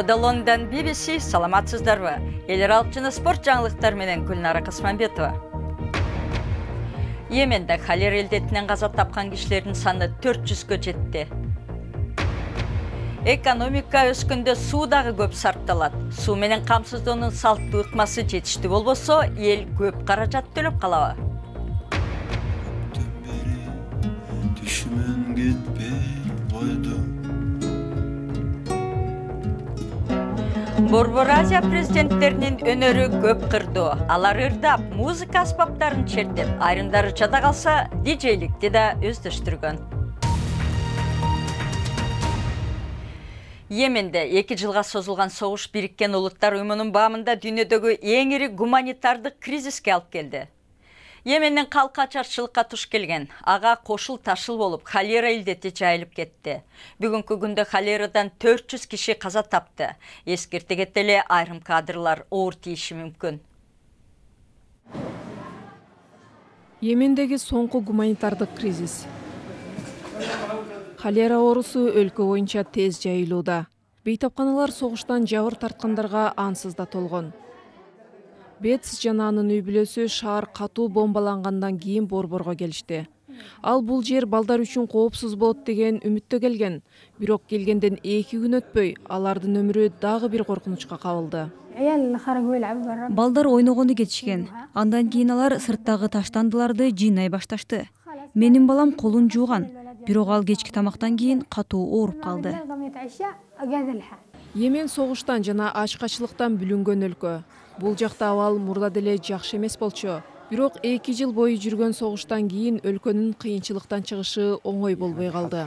Лондон BBC, саламатсыздарбы? Элер алчыны спорт жаңылыктар менен Гүлнара Касманбетова. Йеменде холера илдетинен каза тапкан кишилердин саны 400-кө жетти. Экономика өскөндө суу дагы көп сарпталат. Суу менен камсыздоонун салттуу ыкмасы жетиштүү болбосо, эл көп каражат төлөп калабы? Борбор Азия президенттеринин өнөрү көп кырдуу. Алар ырдап, музыка аспаптарын чертип, айрымдары жада калса, диджейликти да өздөштүргөн. Йеменде 2 жылга созулган согуш Бириккен Улуттар уюмунун баамында дүйнөдөгү эң ири гуманитардык кризиске алып келди. Йемендин калкы ачарчылыкка туш келген, ага кошул ташыл болуп, холера илдети жайылып кетти. Бүгүнкү күндө холерадан 400 киши каза тапты. Эскерте кетели, айрым кадрлар оор тийиши мүмкүн. Йемендеги соңку гуманитардык кризис. Холера оорусу өлкө боюнча тез жайылууда. Бейтапканалар согуштан жабыр тарткандарга ансыз да толгон. Бетс жана анын үй бүлөсү шаар катуу бомбалангандан кийин борборго келишти. Ал бул жер балдар үчүн коопсуз болот деген үмүттө келген. Бирок келгенден 2 күн өтпөй, алардын өмүрү дагы бир коркунучка кабылды. Балдар ойногонду кетишкен. Андан кийин алар сырттагы таштандыларды жыйнай башташты. Менин балам колун жууган, бирок ал кечки тамактан кийин катуу ооруп калды. Йемен согуштан жана ачкачылыктан бүлүнгөн өлкө. Бул жакта абал мурда деле жакшы эмес болчу. Бирок 2 жыл бою жүргөн согуштан кийин өлкөнүн кыйынчылыктан чыгышы оңой болбой калды.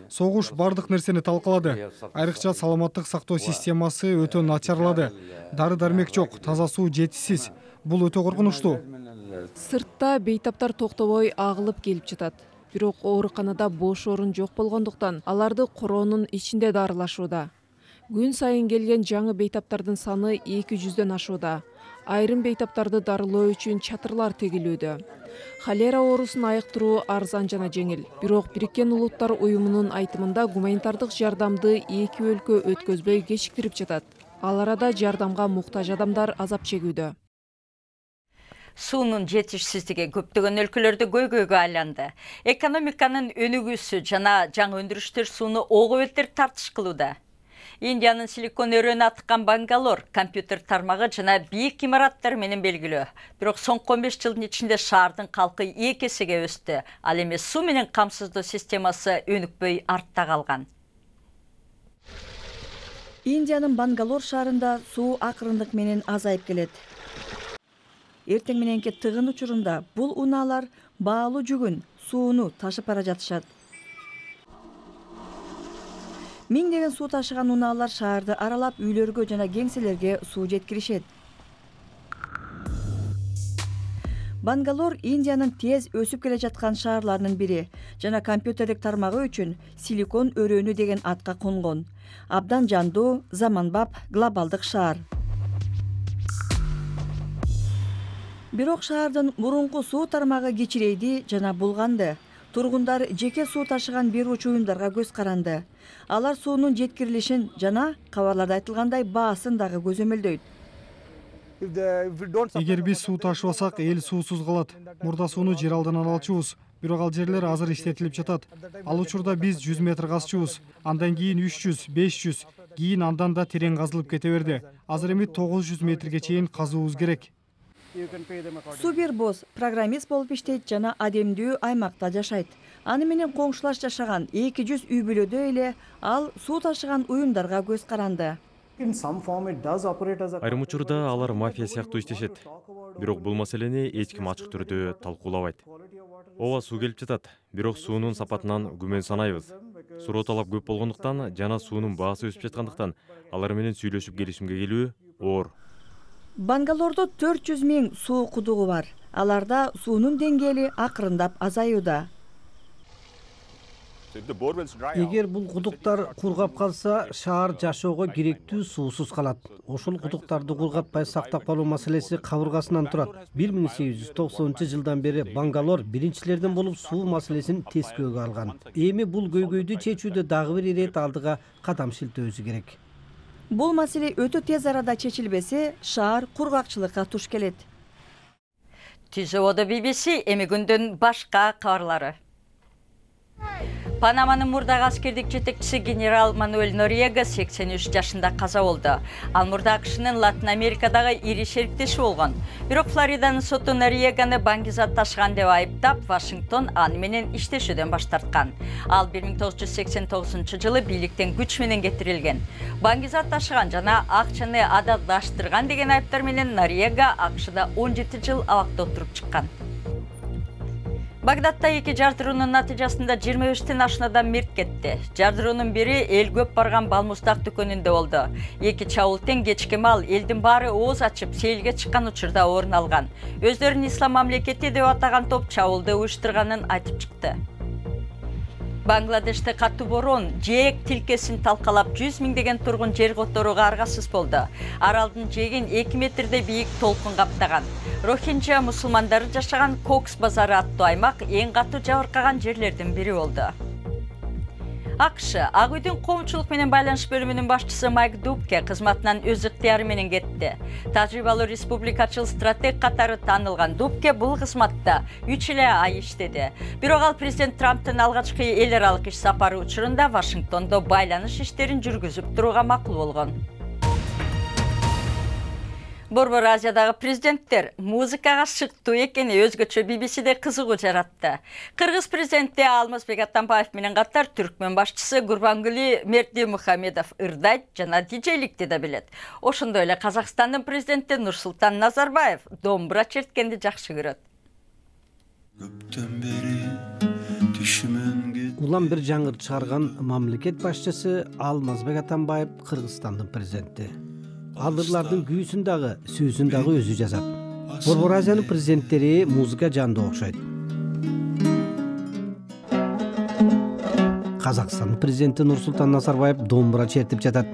Согуш бардык нерсени талкалады. Айрыкча саламаттык сактоо системасы өтө начарлады. Дары-дармек жок, таза суу жетишсиз. Бул өтө коркунучтуу. Сыртта бейтаптар токтобой агылып келип жатат. Бирок ооруканада бош орун жок болгондуктан аларды короонун ичинде дарылашууда. Күн сайын келген жаңы бейтаптардын саны 200дөн ашууда. Айрым бейтаптарды дарылоо үчүн чатырлар тегилүүдө. Холера оорусун айыктыруу арзан жана жеңил. Бирок Бириккен Улуттар уюмунун айтымында гуманитардык жардамды 2 өлкө өткөзбөй кечиктирип жатат. Ал арада жардамга муктаж адамдар азап чегүүдө. Суунун жетишсиздиги көптөгөн өлкөлөрдө көйгөйгө айланды. Экономиканын өнүгүүсү жана жаңы өндүрүштөр сууну ого бетер тартыш кылууда. Индиянын Силикон өрөөнү аткан Бангалор компьютер тармагы жана бийик имараттар менен белгилүү. Бирок соңку 15 жылдын ичинде шаардын калкы 2 эсеге өстү. Ал эми суу менен камсыздоо системасы өнүкпөй артта калган. Индиянын Бангалор шаарында суу акырындык менен азайып келет. Эртең мененки тыгын учурунда бул унаалар баалуу жүгүн, сууну ташып бара жатышат. Миңдеген суу ташыган унаалар шаарды аралап үйлөргө жана кеңселерге суу жеткиришет. Бангалор Индиянын тез өсүп келе жаткан шаарларынын бири жана компьютердик тармагы үчүн Силикон өрөөнү деген атка конгон. Абдан жандуу, заманбап глобалдык шаар. Бирок шаардын мурунку суу тармагы кичирейди жана булганды. Тургундар жеке суу ташыган берүүчү уюмдарга көз каранды. Алар суунун жеткирилишин жана кабарларда айтылгандай баасын дагы көзөмөлдөйт. Эгер биз суу ташыбасак, эл суусуз калат. Мурда сууну жер алдынан алчубуз, бирок ал жерлер азыр иштетилип жатат. Ал учурда биз 100 метр казчубуз, андан кийин 300, 500, кийин андан да терең казылып кете берди. Азыр эми 900 метрге чейин казуубуз керек. Супербосс программист болуп иштейт жана адемдүү аймакта жашайт. Аны менен коңшулаш жашаган 200 үй бүлөдө эле ал суу ташыган уюмдарга көз каранды. Айрым учурда алар мафия сыяктуу иштешет. Бирок бул маселени эч ким ачык түрдө талкуулабайт. Ооба суу келип жатат, бирок суунун сапатынан күмөн санайбыз. Суроо талап көп болгондуктан жана суунун баасы өсүп жаткандыктан алар менен сүйлөшүп келишимге келүү оор. Бангалордо 400 000 суу кудугу бар. Аларда суунун деңгээли акырындап азаюуда. Эгер бул кудуктар кургап калса, шаар жашоого керектүү суусуз калат. Ошол кудуктарды кургатпай сактап калуу маселеси кабыргасынан турат. 1890-жылдан бери Бангалор биринчилерден болуп суу маселесин тескөөгө алган. Эми бул көйгөйдү чечүүдө дагы бир ирет алдыга кадам шилтөөсү керек. Бул маселе өтө тез арада чечилбесе, шаар кургакчылыкка туш келет. Түзөөдө BBC эми күндүн башка кабарлары. Панаманын мурдагы аскердик жетекчиси генерал Мануэль Нориега 83 жашында каза болду. Ал мурда AQShnын Латын Америкадагы ири шериктеши болгон. Бирок Флориданын соту Нориеганы баңгизат ташыган деп айыптап, Вашингтон аны менен иштешүүдөн баш тарткан. Ал 1989-жылы бийликтен күч менен кетирилген. Баңгизат ташыган жана акчаны адатташтырган деген айыптар менен Нориега AQShда 17 жыл абакта отуруп чыккан. Багдадта 2 жардыруунун натыйжасында 25тен ашуун адам мерт кетти. Жардыруунун бири эл көп барган балмуздак дүкөнүндө болду. 2 чабуул тең кечки мал элдин баары ооз ачып сейилге чыккан учурда орун алган. Өздөрүн ислам мамлекети деп атаган топ чабуулду уюштурганын айтып чыкты. Бангладеште катуу борон жээк тилкесин талкалап 100 миңдеген тургун жер которууга аргасыз болду. Аралдын жээгин 2 метрдей бийик толкун каптаган. Рохинджа мусулмандары жашаган Кокс базары аттуу аймак эң катуу жабыркаган жерлердин бири болду. AQSh Ак үйдүн коомчулук менен байланыш бөлүмүнүн башчысы Майк Дубке кызматынан өз ыктыяры менен кетти. Тажрыйбалуу республикачыл стратег катары таанылган Дубке бул кызматта 3 эле ай иштеди. Бирок ал президент Трамптын алгачкы эл аралык иш сапары учурунда Вашингтондо байланыш иштерин жүргүзүп турууга макул болгон. Борбор Азиядагы президенттер музыкага шыктуу экени өзгөчө BBC'де кызыгуу жаратты. Кыргыз президенти Алмазбек Атамбаев менен катар түркмөн башчысы Гурбангули Бердимухамедов ырдайт жана диджейликти да билет. Ошондой эле Казакстандын президенти Нурсултан Назарбаев домбура черткенди жакшы көрөт. Улам бир жаңырт чыгарган мамлекет башчысы Алмазбек Атамбаев Кыргызстандын президенти. Алдырлардын күйүүсүн дагы, сөзүн дагы өзү жазат. Борбор Азиянын президенттери музыка жанды окшойт. Казакстандын президенти Нурсултан Назарбаев домбура чертип жатат.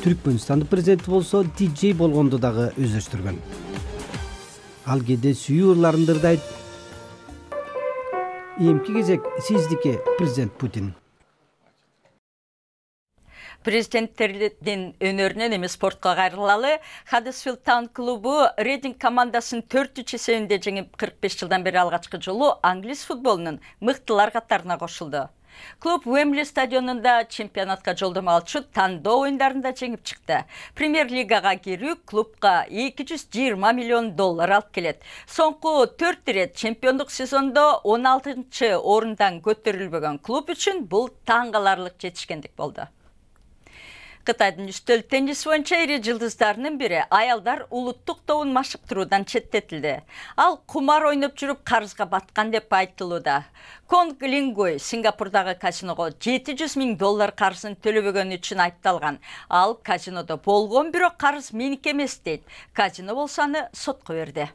Түркмөнстандын президенти болсо диджей болгонду дагы өздөштүргөн. Ал кээде сүйүү ырларынды ырдайт. Эмки кезек сиздики, президент Путин. Президенттердин өнөрүнөн эми спортко кайрылалы. Хаддерсфилд Таун клубу Рейдинг командасын 4-ч эсебинде жеңип 45 жылдан бери алгачкы жолу англис футболунун мыктылар катарына кошулду. Клуб Уэмбли стадионунда чемпионатка жолдомо алчу тандоо оюндарында жеңип чыкты. Премьер-лигага кирүү клубка $220 миллион алып келет. Соңку 4 ирет чемпиондук сезондо 16-чы орундан көтөрүлбөгөн клуб үчүн бул таң каларлык жетишкендик болду. Кытайдын үстөл теннис боюнча ири жылдыздарынын бири аялдар улуттук тобун машыктыруудан четтетилди. Ал кумар ойноп жүрүп карызга баткан деп айтылууда. Конг Лингуй Сингапурдагы казиного $700 миң карызын төлөбөгөнү үчүн айыпталган. Ал казинодо болгон, бирок карыз меники эмес дейт. Казино болсо аны сотко берди.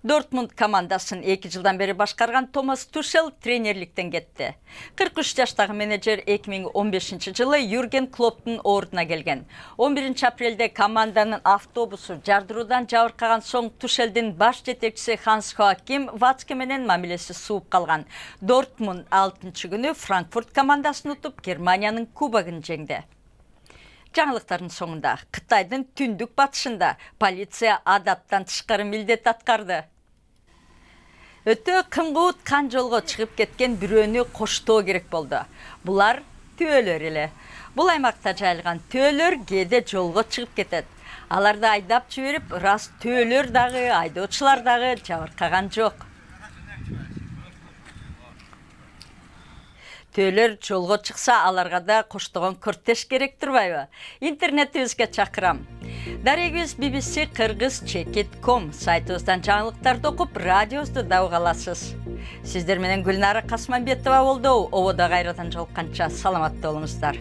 Дортмунд командасын 2 жылдан бери башкарган Томас Тушел тренерликтен кетти. 43 жаштагы менеджер 2015 жылы Юрген Клопптун ордуна келген. 11 апрелде команданын автобусу жардыруудан жабыркаган соң Тушелдин баш жетекчиси Ханс Хоаким Вацке менен мамилеси сууп калган. Дортмунд 6-чы күнү Франкфурт командасын утуп Германиянын кубогун жеңди. Жаңылыктардын соңунда Кытайдын түндүк батышында полиция адаттан тышкары милдет аткарды. Өтө кымгуут кан жолго чыгып кеткен бирөөнү коштоо керек болду. Булар түйөлөр эле. Бул аймакта жайылган түйөлөр кээде жолго чыгып кетет. Аларды айдап жиберип, рас түйөлөр дагы, айдоочулар дагы жабыркаган жок. Түйөлөр жолго чыкса, аларга да коштогон кортеж керек турбайбы? Интернетибизге чакырам. Дарегибиз BBC Kyrgyz.com сайтыбыздан жаңылыктарды окуп, радиобузду да уга аласыз. Сиздер менен Гүлнара Касманбетова болду. Ободо кайрадан жолукканча саламатта болуңуздар.